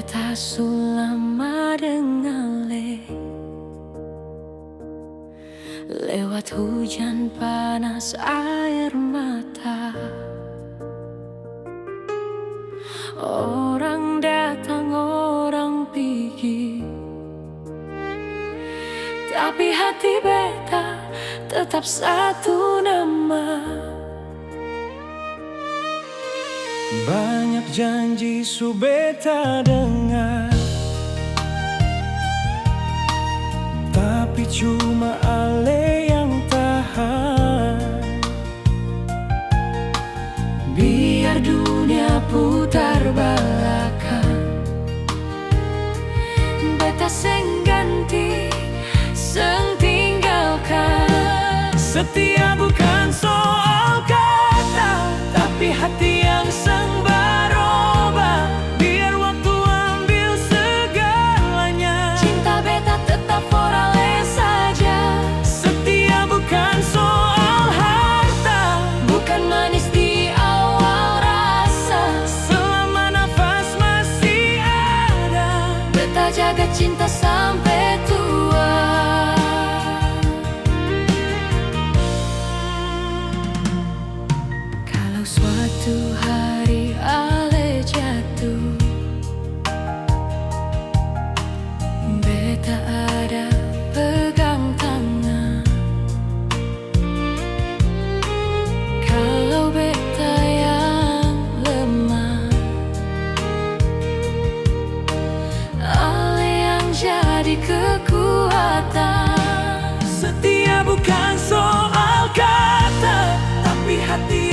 Beta sulama dengan lewat hujan panas air mata. Orang datang orang pergi, tapi hati beta tetap satu nama. Banyak janji su beta dengar, tapi cuma ale yang tahan. Biar dunia putar balakan, beta seng ganti, seng tinggalkan. Setia bukan soal kata, tapi hati yang seng berubah. Biar waktu ambil segalanya, Cinta beta tetap forale saja. setia bukan soal harta, Bukan manis di awal rasa. selama nafas masih ada. Beta jaga cinta sampai tua. Kalau suatu hari ale jatuh, beta ada pegang tangan. Kalau beta yang lemah, ale yang jadi kekuatan. Setia bukan soal kata, tapi hati